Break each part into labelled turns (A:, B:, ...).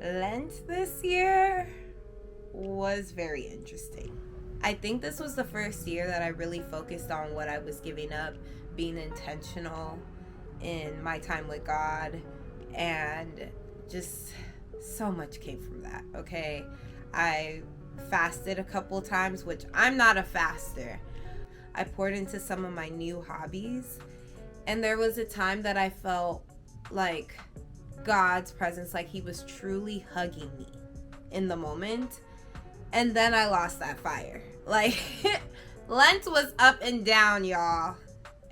A: Lent this year was very interesting. I think this was the first year that I really focused on what I was giving up, being intentional in my time with God, and just so much came from that, okay? I fasted a couple times, which I'm not a faster. I poured into some of my new hobbies, and there was a time that I felt like God's presence, like he was truly hugging me in the moment. And then I lost that fire. Like, Lent was up and down, y'all.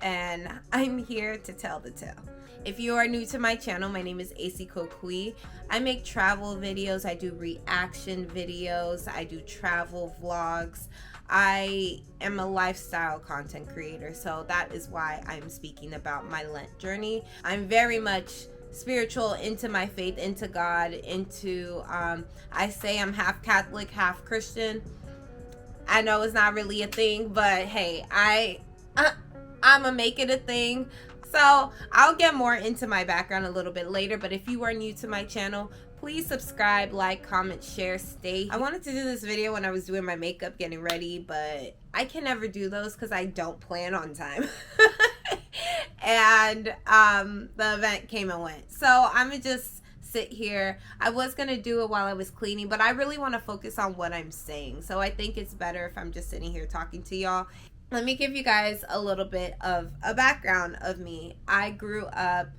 A: And I'm here to tell the tale. If you are new to my channel, my name is ESIKOKUI. I make travel videos. I do reaction videos. I do travel vlogs. I am a lifestyle content creator. So that is why I'm speaking about my Lent journey. I'm very much spiritual, into my faith, into God, into I say I'm half Catholic, half Christian. I know it's not really a thing, but hey, I'ma make it a thing. So I'll get more into my background a little bit later, but if you are new to my channel, please subscribe, like, comment, share, stay. I wanted to do this video when I was doing my makeup, getting ready, but I can never do those because I don't plan on time. And the event came and went. So I'm gonna just sit here. I was gonna do it while I was cleaning, but I really want to focus on what I'm saying. So I think it's better if I'm just sitting here talking to y'all. Let me give you guys a little bit of a background of me. I grew up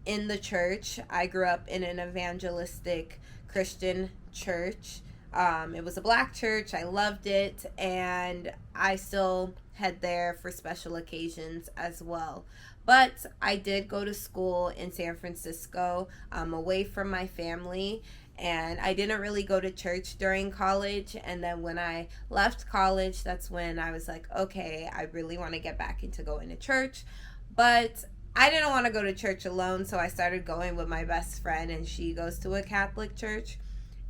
A: in the church. I grew up in an evangelistic Christian church. It was a black church. I loved it, and I still head there for special occasions as well. But I did go to school in San Francisco, away from my family, and I didn't really go to church during college. And then when I left college, that's when I was like, okay, I really want to get back into going to church. But I didn't want to go to church alone, so I started going with my best friend, and she goes to a Catholic church.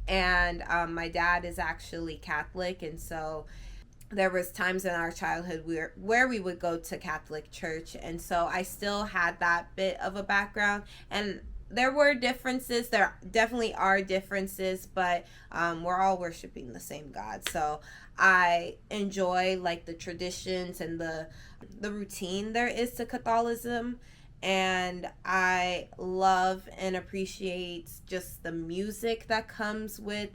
A: And my dad is actually Catholic, and so there was times in our childhood where we would go to Catholic church, and so I still had that bit of a background. And there were differences, there definitely are differences, but we're all worshiping the same God. So I enjoy like the traditions and the routine there is to Catholicism, and I love and appreciate just the music that comes with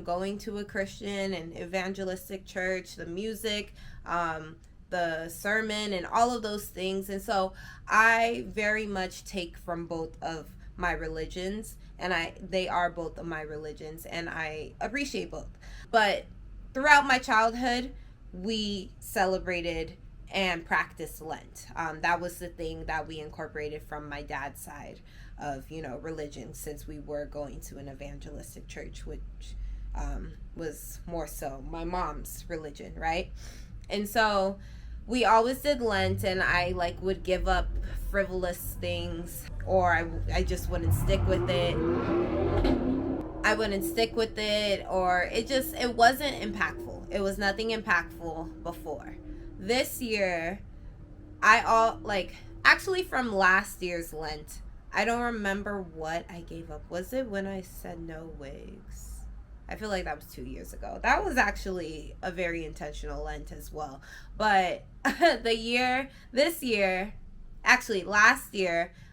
A: going to a Christian and evangelistic church, the music, the sermon, and all of those things. And so I very much take from both of my religions, and they are both of my religions, and I appreciate both. But throughout my childhood, we celebrated and practiced Lent. That was the thing that we incorporated from my dad's side of, religion, since we were going to an evangelistic church, which was more so my mom's religion, right? And so we always did Lent, and I would give up frivolous things, or I just wouldn't stick with it. Or it wasn't impactful. It was nothing impactful before. This year, actually from last year's Lent, I don't remember what I gave up. Was it when I said no wigs? I feel like that was 2 years ago. That was actually a very intentional Lent as well. But last year,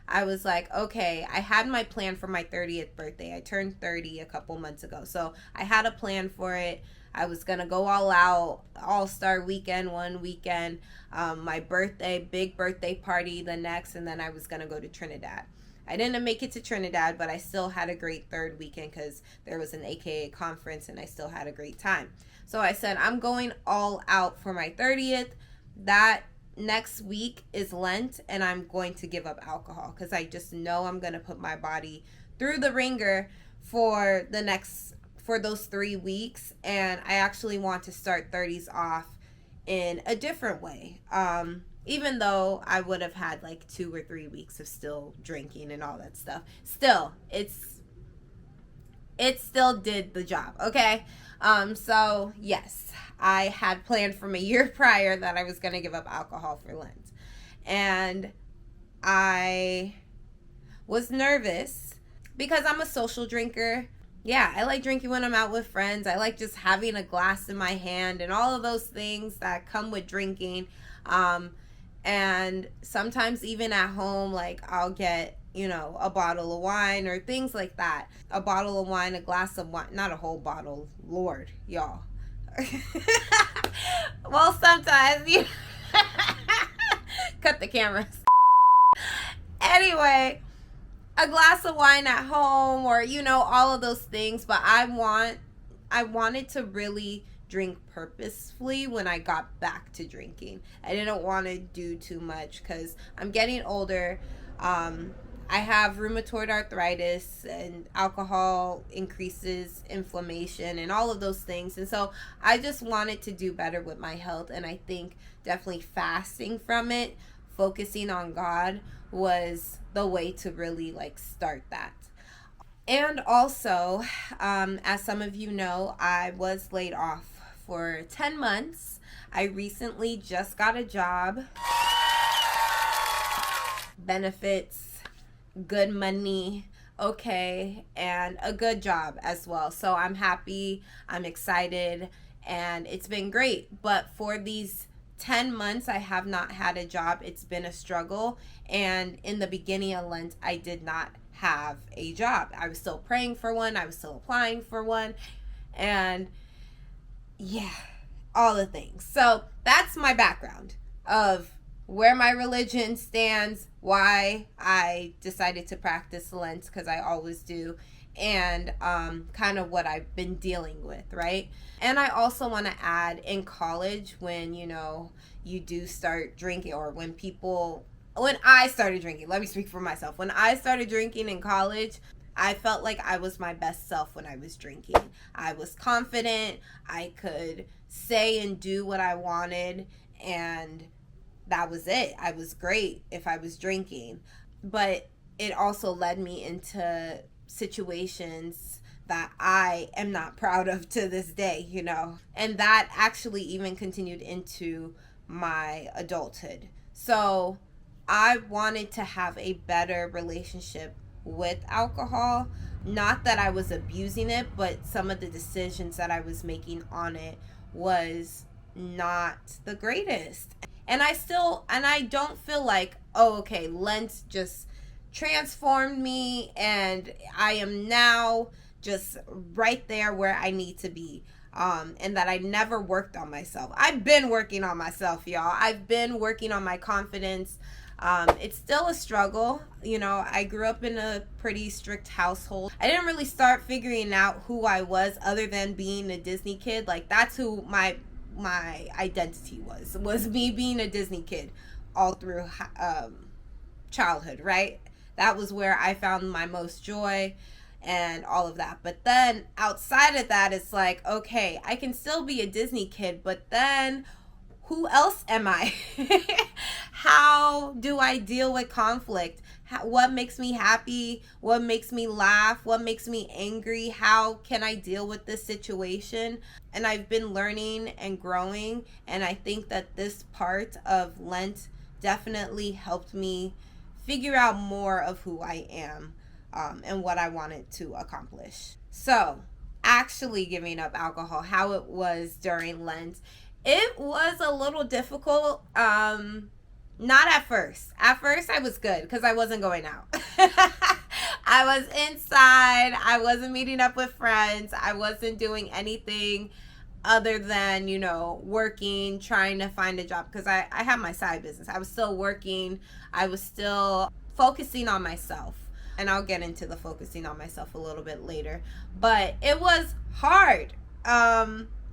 A: I was like, okay, I had my plan for my 30th birthday. I turned 30 a couple months ago. So I had a plan for it. I was going to go all out, all-star weekend one weekend, my big birthday party the next, and then I was going to go to Trinidad. I didn't make it to Trinidad, but I still had a great third weekend because there was an AKA conference, and I still had a great time. So I said, I'm going all out for my 30th. That next week is Lent, and I'm going to give up alcohol because I just know I'm going to put my body through the ringer for those 3 weeks. And I actually want to start 30s off in a different way. Even though I would have had 2 or 3 weeks of still drinking and all that stuff, still, it still did the job, okay? So yes, I had planned from a year prior that I was going to give up alcohol for Lent. And I was nervous because I'm a social drinker. Yeah, I like drinking when I'm out with friends. I like just having a glass in my hand and all of those things that come with drinking. Um, and sometimes even at home, like I'll get, a bottle of wine or things like that. A bottle of wine, a glass of wine, not a whole bottle, Lord, y'all. Well, sometimes you cut the cameras. Anyway, a glass of wine at home or all of those things, but I wanted to really drink purposefully when I got back to drinking. I didn't want to do too much because I'm getting older. I have rheumatoid arthritis, and alcohol increases inflammation and all of those things, and so I just wanted to do better with my health. And I think definitely fasting from it, focusing on God, was the way to really start that. And also, as some of you know, I was laid off for 10 months. I recently just got a job, benefits, good money, okay, and a good job as well. So I'm happy, I'm excited, and it's been great. But for these 10 months, I have not had a job. It's been a struggle. And in the beginning of Lent, I did not have a job. I was still praying for one. I was still applying for one. And yeah, all the things. So that's my background of where my religion stands, why I decided to practice Lent, because I always do, and kind of what I've been dealing with, right? And I also want to add, in college, when you do start drinking, or when I started drinking, let me speak for myself. When I started drinking in college, I felt like I was my best self when I was drinking. I was confident, I could say and do what I wanted, and that was it. I was great if I was drinking. But it also led me into situations that I am not proud of to this day, And that actually even continued into my adulthood. So I wanted to have a better relationship with alcohol. Not that I was abusing it, but some of the decisions that I was making on it was not the greatest. And I don't feel like, oh, okay, Lent just transformed me and I am now just right there where I need to be. And that I never worked on myself. I've been working on myself, y'all. I've been working on my confidence. It's still a struggle. I grew up in a pretty strict household. I didn't really start figuring out who I was other than being a Disney kid. Like, that's who my identity was me being a Disney kid all through childhood, right? That was where I found my most joy and all of that. But then outside of that, it's like, okay, I can still be a Disney kid, but then who else am I? How do I deal with conflict? What makes me happy? What makes me laugh? What makes me angry? How can I deal with this situation? And I've been learning and growing, and I think that this part of Lent definitely helped me figure out more of who I am, and what I wanted to accomplish. So, actually giving up alcohol, how it was during Lent. It was a little difficult. Not at first. At first, I was good because I wasn't going out. I was inside. I wasn't meeting up with friends. I wasn't doing anything other than, working, trying to find a job, because I have my side business. I was still working. I was still focusing on myself. And I'll get into the focusing on myself a little bit later. But it was hard.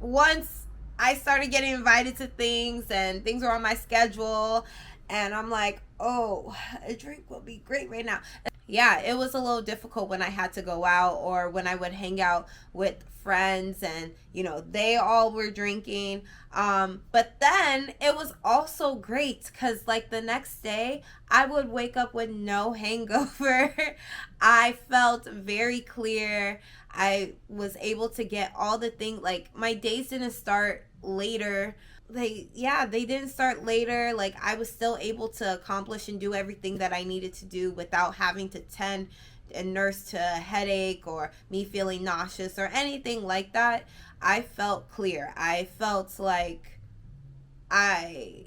A: Once I started getting invited to things and things were on my schedule, and I'm like, oh, a drink would be great right now. Yeah, it was a little difficult when I had to go out, or when I would hang out with friends and, they all were drinking. But then it was also great because the next day I would wake up with no hangover. I felt very clear. I was able to get all the things, my days didn't start later. They didn't start later. I was still able to accomplish and do everything that I needed to do without having to tend and nursed to a headache or me feeling nauseous or anything like that, I felt clear. I felt like I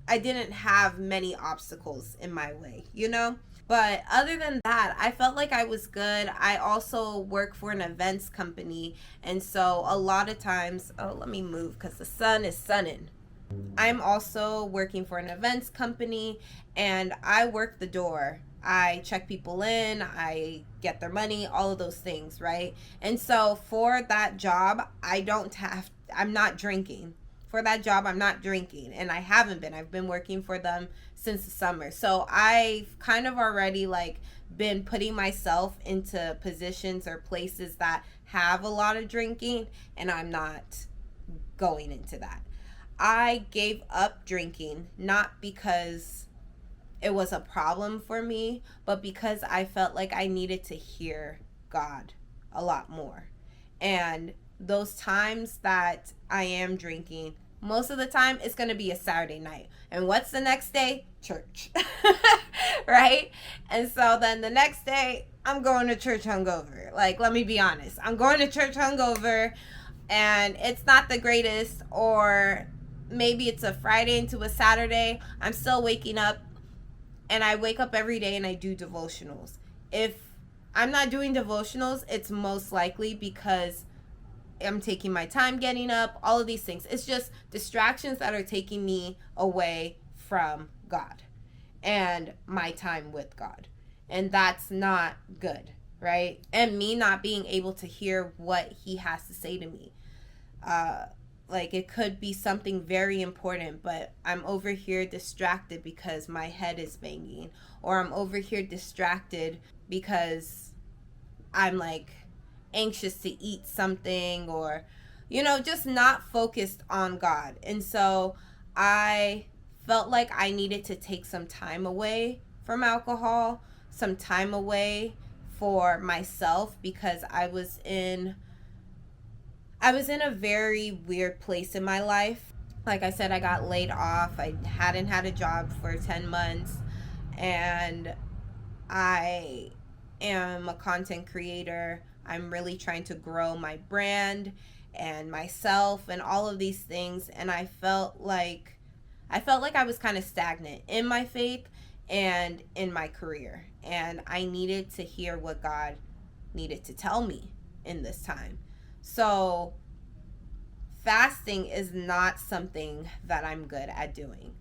A: didn't have many obstacles in my way, you know? But other than that, I felt like I was good. I also work for an events company. And so a lot of times, oh, let me move because the sun is sunning. I'm also working for an events company and I work the door. I check people in, I get their money, all of those things, right? And so for that job, I'm not drinking. For that job, I'm not drinking, and I haven't been. I've been working for them since the summer. So I've kind of already like been putting myself into positions or places that have a lot of drinking, and I'm not going into that. I gave up drinking not because it was a problem for me, but because I felt like I needed to hear God a lot more. And those times that I am drinking, most of the time it's going to be a Saturday night. And what's the next day? Church. Right? And so then the next day, I'm going to church hungover. Like, let me be honest. I'm going to church hungover and it's not the greatest, or maybe it's a Friday into a Saturday. I'm still waking up, and I wake up every day and I do devotionals. If I'm not doing devotionals, it's most likely because I'm taking my time getting up, all of these things. It's just distractions that are taking me away from God and my time with God. And that's not good, right? And me not being able to hear what he has to say to me. Like, it could be something very important, but I'm over here distracted because my head is banging. Or I'm over here distracted because I'm like anxious to eat something, or, you know, just not focused on God. And so I felt like I needed to take some time away from alcohol, some time away for myself, because I was in a very weird place in my life. Like I said, I got laid off. I hadn't had a job for 10 months, and I am a content creator. I'm really trying to grow my brand and myself and all of these things, and I felt like I was kind of stagnant in my faith and in my career, and I needed to hear what God needed to tell me in this time. So fasting is not something that I'm good at doing.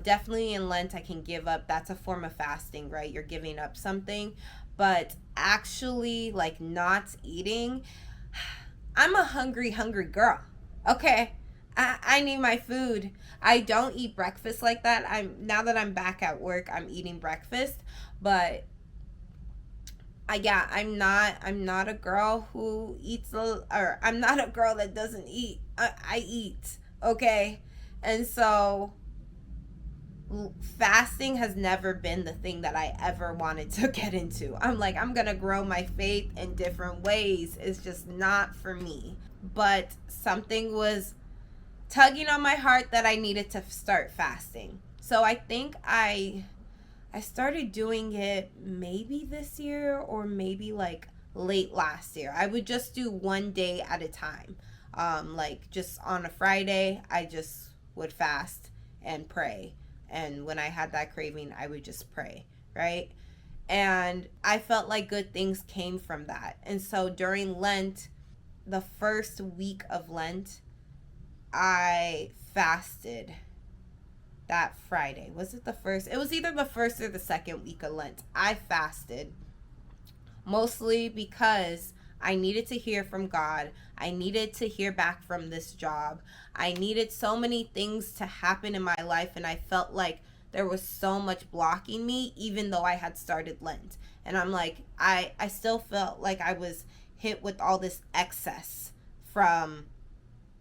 A: Definitely in Lent, I can give up. That's a form of fasting, right? You're giving up something. But actually, like, not eating, I'm a hungry girl. Okay? I need my food. I don't eat breakfast like that. Now that I'm back at work, I'm eating breakfast. But I'm not a girl who eats, or I'm not a girl that doesn't eat. I eat, okay? And so fasting has never been the thing that I ever wanted to get into. I'm like, I'm gonna grow my faith in different ways. It's just not for me. But something was tugging on my heart that I needed to start fasting. So I think I started doing it maybe this year, or maybe like late last year. I would just do one day at a time. Like, just on a Friday, I just would fast and pray. And when I had that craving, I would just pray, right? And I felt like good things came from that. And so during Lent, the first week of Lent, I fasted that Friday. Was it the first? It was either the first or the second week of Lent. I fasted mostly because I needed to hear from God. I needed to hear back from this job. I needed so many things to happen in my life, and I felt like there was so much blocking me, even though I had started Lent. And I'm like, I still felt like I was hit with all this excess from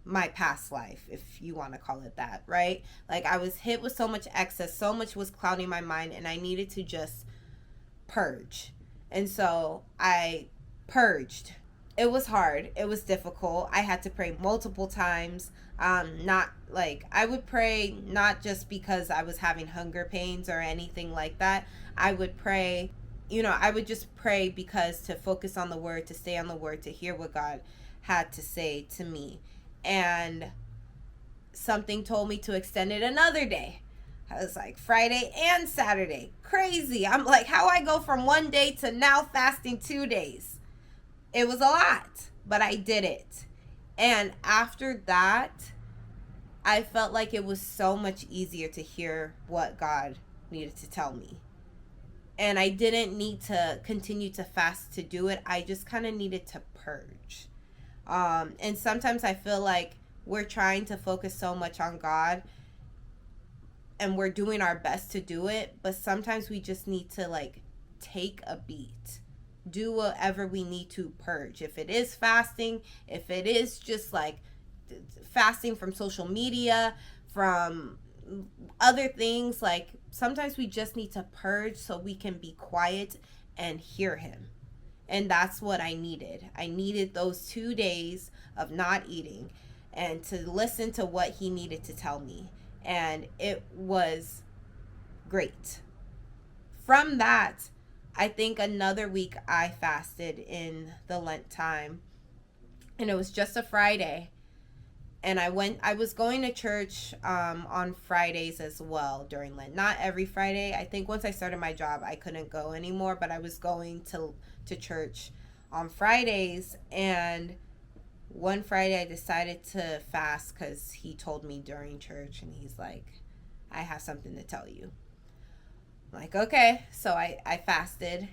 A: my past life, if you want to call it that, right? Like, I was hit with so much excess, so much was clouding my mind, and I needed to just purge. And so I purged. It was hard. It was difficult. I had to pray multiple times. Not like, I would pray not just because I was having hunger pains or anything like that. I would pray I would just pray because to focus on the word, to stay on the word, to hear what God had to say to me. And something told me to extend it another day. I was like, Friday and Saturday. Crazy. I'm like, how I go from one day to now fasting 2 days? It was a lot, but I did it. And after that, I felt like it was so much easier to hear what God needed to tell me. And I didn't need to continue to fast to do it. I just kind of needed to purge. And sometimes I feel like we're trying to focus so much on God and we're doing our best to do it. But sometimes we just need to like take a beat. Do whatever we need to purge. If it is fasting, if it is just like fasting from social media, from other things, like sometimes we just need to purge so we can be quiet and hear him. And that's what I needed. I needed those 2 days of not eating and to listen to what he needed to tell me. And it was great. From that, I think another week I fasted in the Lent time. And it was just a Friday. And I was going to church on Fridays as well during Lent. Not every Friday. I think once I started my job, I couldn't go anymore. But I was going to church on Fridays. And one Friday I decided to fast because he told me during church. And he's like, I have something to tell you. I'm like, okay. So I fasted.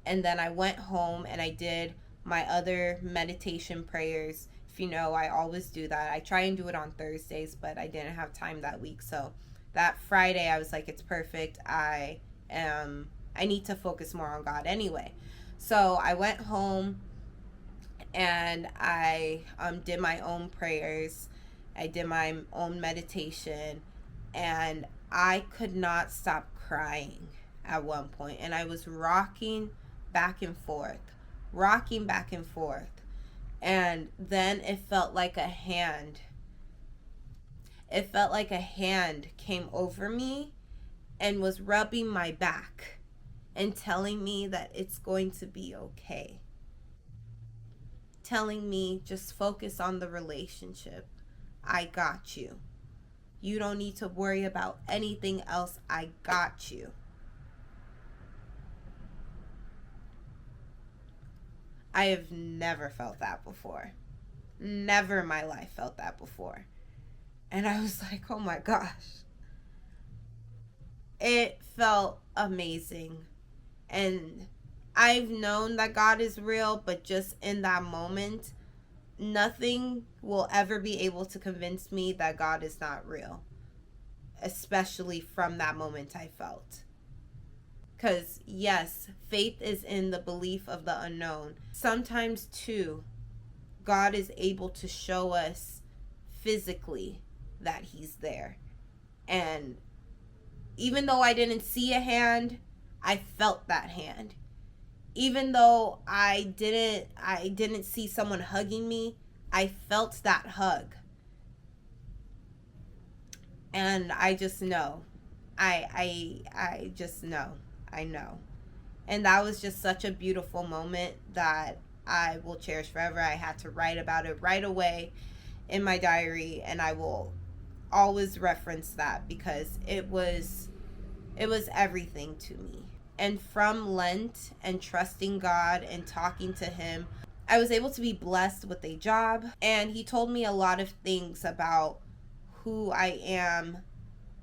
A: And then I went home and I did my other meditation prayers. If you know, I always do that. I try and do it on Thursdays, but I didn't have time that week. So that Friday, I was like, it's perfect. I need to focus more on God anyway. So I went home and I did my own prayers. I did my own meditation, and I could not stop crying at one point. And I was rocking back and forth. And then it felt like a hand came over me and was rubbing my back and telling me that it's going to be okay. Telling me, just focus on the relationship. I got you. You don't need to worry about anything else. I got you. I have never felt that before. Never in my life felt that before. And I was like, oh my gosh. It felt amazing. And I've known that God is real, but just in that moment, nothing will ever be able to convince me that God is not real. Especially from that moment I felt. Because, yes, faith is in the belief of the unknown. Sometimes, too, God is able to show us physically that he's there. And even though I didn't see a hand, I felt that hand. Even though I didn't see someone hugging me, I felt that hug. And I just know. I just know. I know. And that was just such a beautiful moment that I will cherish forever. I had to write about it right away in my diary, and I will always reference that because it was everything to me. And from Lent and trusting God and talking to him, I was able to be blessed with a job, and he told me a lot of things about who I am,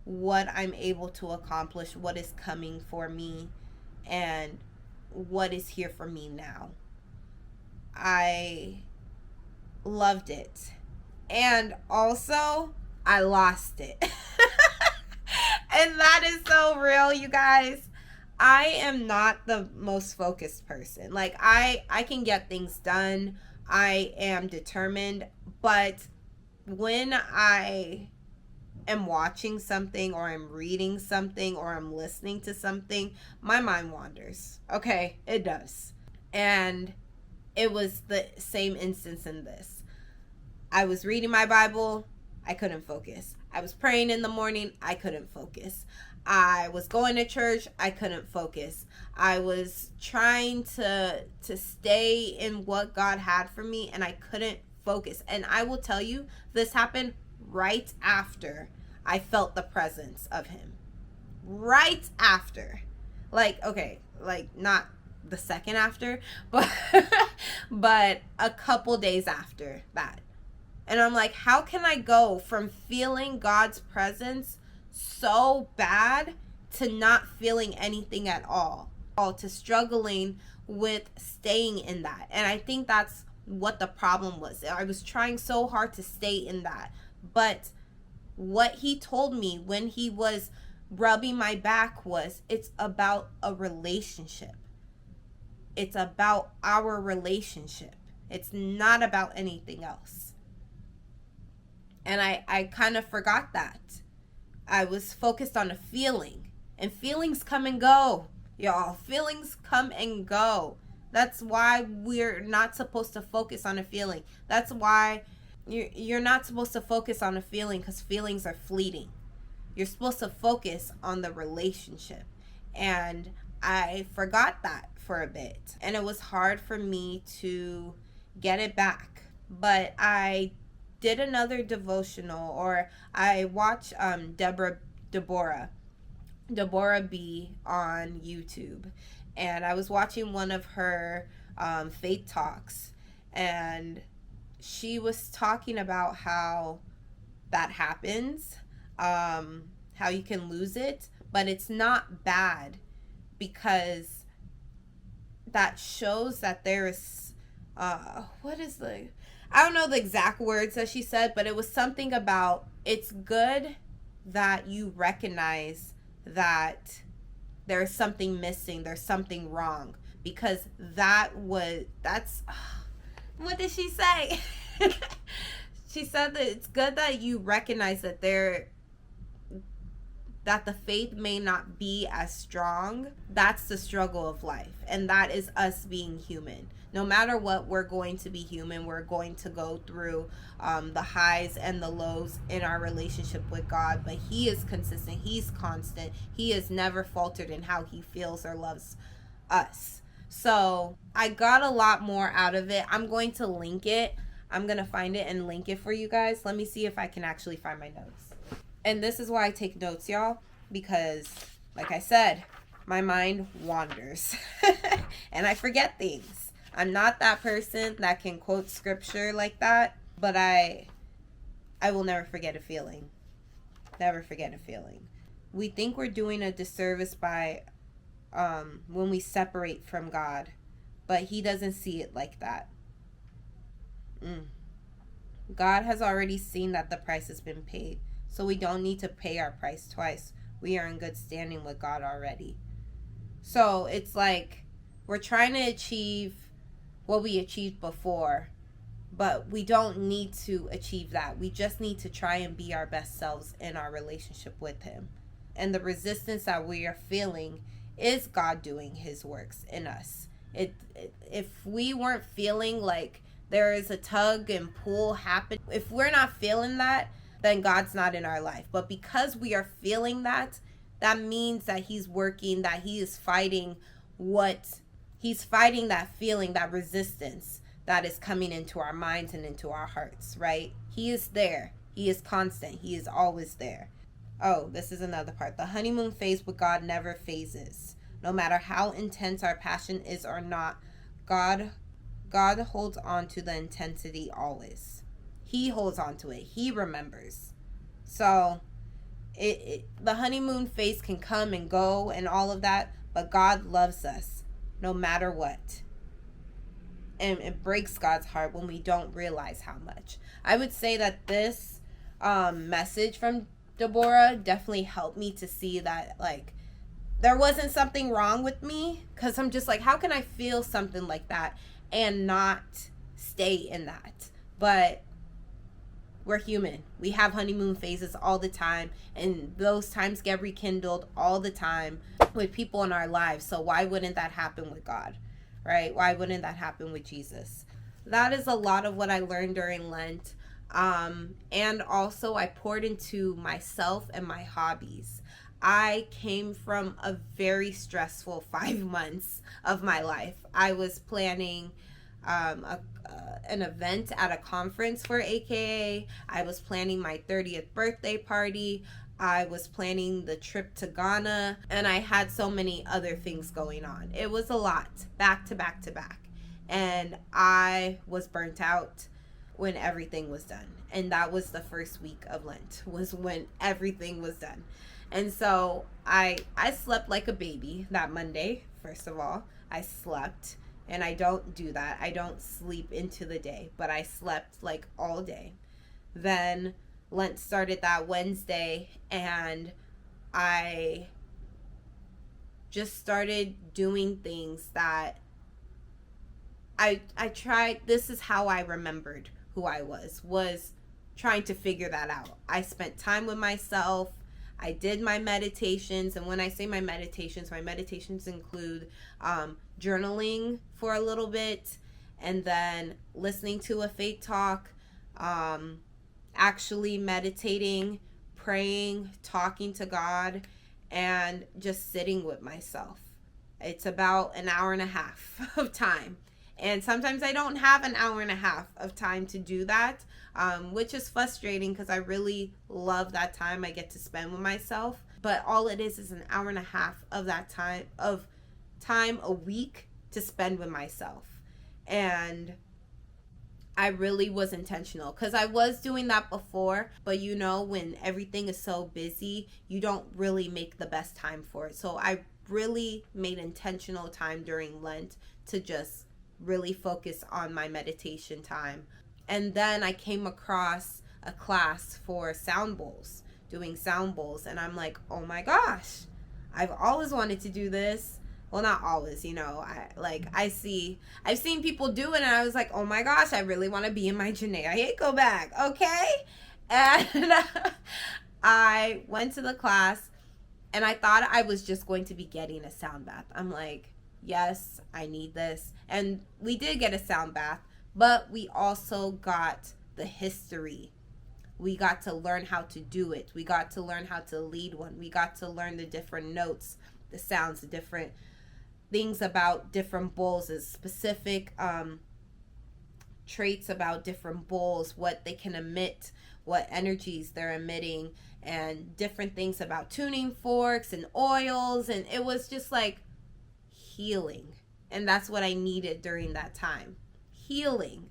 A: what I'm able to accomplish, what is coming for me, and what is here for me now. I loved it. And also, I lost it. And that is so real, you guys. I am not the most focused person. Like, I can get things done. I am determined. But when I am watching something or I'm reading something or I'm listening to something, my mind wanders. Okay, it does. And it was the same instance in this. I was reading my Bible, I couldn't focus. I was praying in the morning, I couldn't focus. I was going to church, I couldn't focus. I was trying to stay in what God had for me, and I couldn't focus. And I will tell you, this happened right after I felt the presence of him. Right after. Like, okay, like not the second after, but but a couple days after that. And I'm like, how can I go from feeling God's presence so bad to not feeling anything at all, to struggling with staying in that? And I think that's what the problem was. I was trying so hard to stay in that. But what he told me when he was rubbing my back was, it's about a relationship. It's about our relationship. It's not about anything else. And I kind of forgot that. I was focused on a feeling. And feelings come and go, y'all. Feelings come and go. That's why we're not supposed to focus on a feeling. That's why you're not supposed to focus on a feeling, because feelings are fleeting. You're supposed to focus on the relationship. And I forgot that for a bit. And it was hard for me to get it back. But I did another devotional, or I watched Deborah B on YouTube, and I was watching one of her faith talks, and she was talking about how that happens, how you can lose it, but it's not bad, because that shows that there is I don't know the exact words that she said, but it was something about, it's good that you recognize that there's something missing, there's something wrong, because that's what did she say? She said that it's good that you recognize that that the faith may not be as strong. That's the struggle of life, and that is us being human. No matter what, we're going to be human. We're going to go through the highs and the lows in our relationship with God. But he is consistent. He's constant. He has never faltered in how he feels or loves us. So I got a lot more out of it. I'm going to link it. I'm going to find it and link it for you guys. Let me see if I can actually find my notes. And this is why I take notes, y'all. Because, like I said, my mind wanders. And I forget things. I'm not that person that can quote scripture like that, but I will never forget a feeling. Never forget a feeling. We think we're doing a disservice by when we separate from God, but he doesn't see it like that. God has already seen that the price has been paid, so we don't need to pay our price twice. We are in good standing with God already. So it's like we're trying to achieve what we achieved before, but we don't need to achieve that. We just need to try and be our best selves in our relationship with him. And the resistance that we are feeling is God doing his works in us. If we weren't feeling like there is a tug and pull happening, if we're not feeling that, then God's not in our life. But because we are feeling that, that means that he's working, that he is fighting he's fighting that feeling, that resistance that is coming into our minds and into our hearts, right? He is there. He is constant. He is always there. Oh, this is another part. The honeymoon phase with God never phases. No matter how intense our passion is or not, God holds on to the intensity always. He holds on to it. He remembers. So the honeymoon phase can come and go and all of that, but God loves us no matter what. And it breaks God's heart when we don't realize how much. I would say that this message from Deborah definitely helped me to see that, like, there wasn't something wrong with me, because I'm just like, how can I feel something like that and not stay in that? But we're human. We have honeymoon phases all the time, and those times get rekindled all the time with people in our lives. So why wouldn't that happen with God, right? Why wouldn't that happen with Jesus? That is a lot of what I learned during Lent. And also I poured into myself and my hobbies. I came from a very stressful 5 months of my life. I was planning an event at a conference for AKA. I was planning my 30th birthday party. I was planning the trip to Ghana, and I had so many other things going on. It was a lot, back to back to back. And I was burnt out when everything was done. And that was the first week of Lent, was when everything was done. And so I slept like a baby that Monday, first of all. I slept, and I don't do that. I don't sleep into the day, but I slept like all day. Then Lent started that Wednesday, and I just started doing things that I tried. This is how I remembered who I was trying to figure that out. I spent time with myself. I did my meditations, and when I say my meditations include journaling for a little bit, and then listening to a faith talk, actually meditating, praying, talking to God, and just sitting with myself. It's about an hour and a half of time. And sometimes I don't have an hour and a half of time to do that, which is frustrating because I really love that time I get to spend with myself. But all it is an hour and a half of that time a week to spend with myself. And I really was intentional because I was doing that before, but you know, when everything is so busy, you don't really make the best time for it. So I really made intentional time during Lent to just really focus on my meditation time. And then I came across a class for sound bowls, doing sound bowls, and I'm like, oh my gosh, I've always wanted to do this. Well, not always, you know. I've seen people do it, and I was like, oh my gosh, I really want to be in my Janae Ayeko bag, okay? And I went to the class, and I thought I was just going to be getting a sound bath. I'm like, yes, I need this. And we did get a sound bath, but we also got the history. We got to learn how to do it. We got to learn how to lead one. We got to learn the different notes, the sounds, the different things about different bowls, is specific traits about different bowls, what they can emit, what energies they're emitting, and different things about tuning forks and oils. And it was just like healing. And that's what I needed during that time. Healing.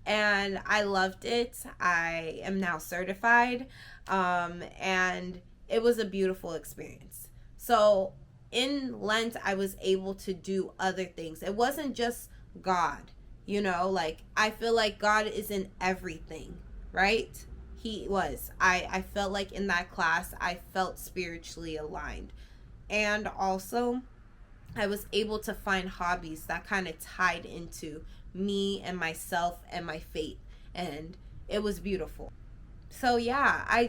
A: And I loved it. I am now certified. And it was a beautiful experience. So in Lent, I was able to do other things. It wasn't just God, you know, like I feel like God is in everything, right? He was. I felt like in that class, I felt spiritually aligned. And also, I was able to find hobbies that kind of tied into me and myself and my faith. And it was beautiful. So yeah, I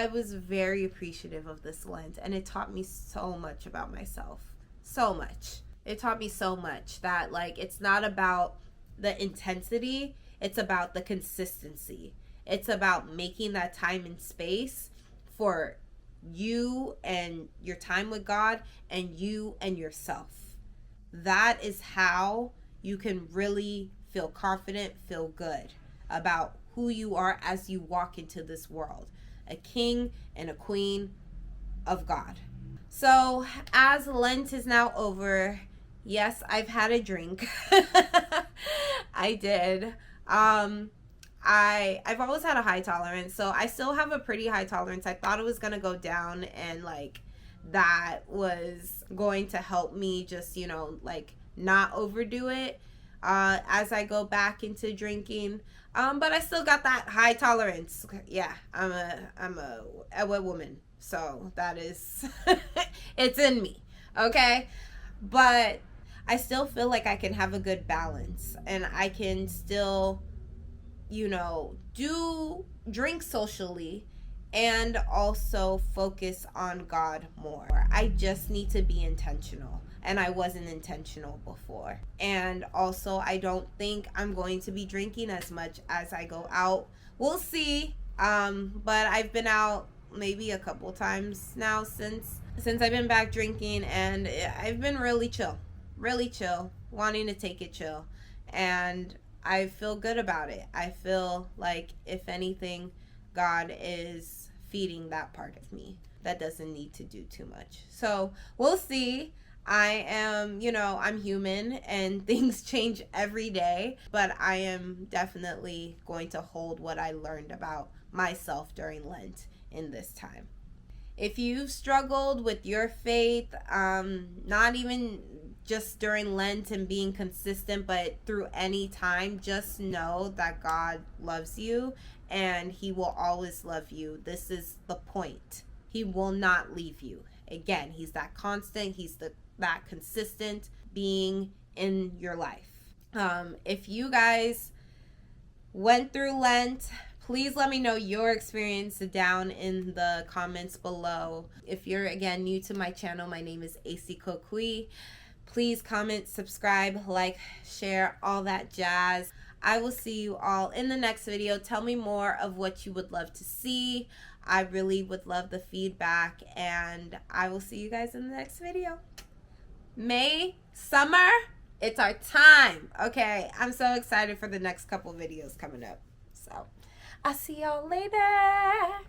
A: was very appreciative of this Lent, and it taught me so much about myself. So much. It taught me so much that like it's not about the intensity, it's about the consistency. It's about making that time and space for you and your time with God, and you and yourself. That is how you can really feel confident, feel good about who you are as you walk into this world, a king and a queen of God. So as Lent is now over, yes, I've had a drink. I did. I've always had a high tolerance, so I still have a pretty high tolerance. I thought it was gonna go down, and like that was going to help me just, you know, like not overdo it as I go back into drinking. But I still got that high tolerance. Yeah, I'm a woman, so that is it's in me, okay? But I still feel like I can have a good balance, and I can still, you know, drink socially and also focus on God more. I just need to be intentional. and I wasn't intentional before. And also, I don't think I'm going to be drinking as much as I go out. We'll see. But I've been out maybe a couple times now since I've been back drinking, and I've been really chill, wanting to take it chill, and I feel good about it. I feel like, if anything, God is feeding that part of me that doesn't need to do too much. So we'll see. I am, I'm human and things change every day, but I am definitely going to hold what I learned about myself during Lent in this time. If you've struggled with your faith, not even just during Lent and being consistent, but through any time, just know that God loves you and He will always love you. This is the point. He will not leave you. Again, He's that constant. He's that consistent being in your life. If you guys went through Lent, please let me know your experience down in the comments below. If you're, again, new to my channel, my name is ESIKOKUI. Please comment, subscribe, like, share, all that jazz. I will see you all in the next video. Tell me more of what you would love to see. I really would love the feedback, and I will see you guys in the next video. May, summer, it's our time. Okay, I'm so excited for the next couple videos coming up. So, I'll see y'all later.